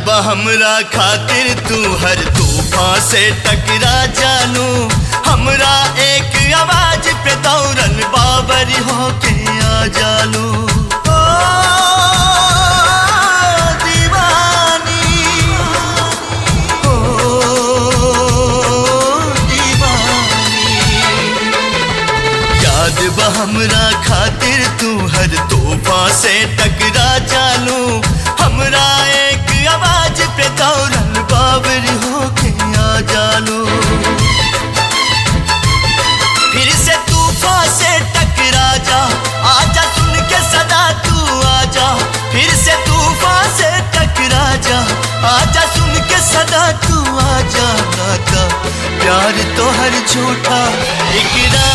बा हमरा खातिर तू हर तूफान से टकरा जानू, हमरा एक आवाज पे दौड़ल बाबरी होके आ जालू। ओ दीवानी, ओ दीवानी, याद बा हमरा खातिर तू हर तूफान से टकरा जानू, हमरा एक आवाज पे दौड़ल बाबरी होके आ जालू। फिर से तूफान से टकरा जा, आजा सुन के सदा तू आजा। फिर से तूफान से टकरा जा, आजा सुन के सदा तू आजा। नाता प्यार तो हर झूठा इकरार